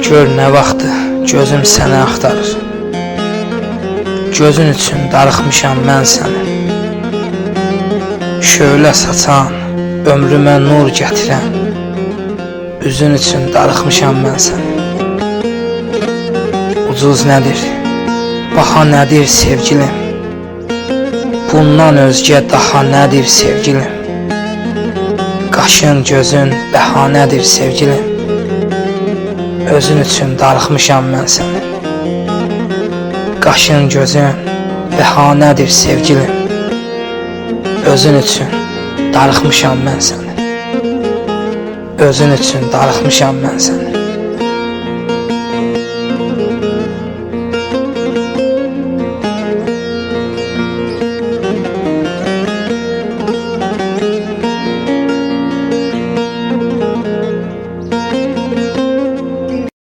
Gör nə vaxtı gözüm səni axtarır. Gözün üçün darıxmışam mən səni. Şöyle saçan, ömrümə nur gətirən, üzün üçün darıxmışam mən səni. Ucuz nədir, baha nədir sevgilim? Bundan özgə daha nədir sevgilim? Qaşın, gözün bəhanədir sevgilim. Özün üçün darıxmışam mən səni. Qaşın, gözün bəhanədir sevgilim. Özün üçün darıxmışam mən səni. Özün üçün darıxmışam mən səni.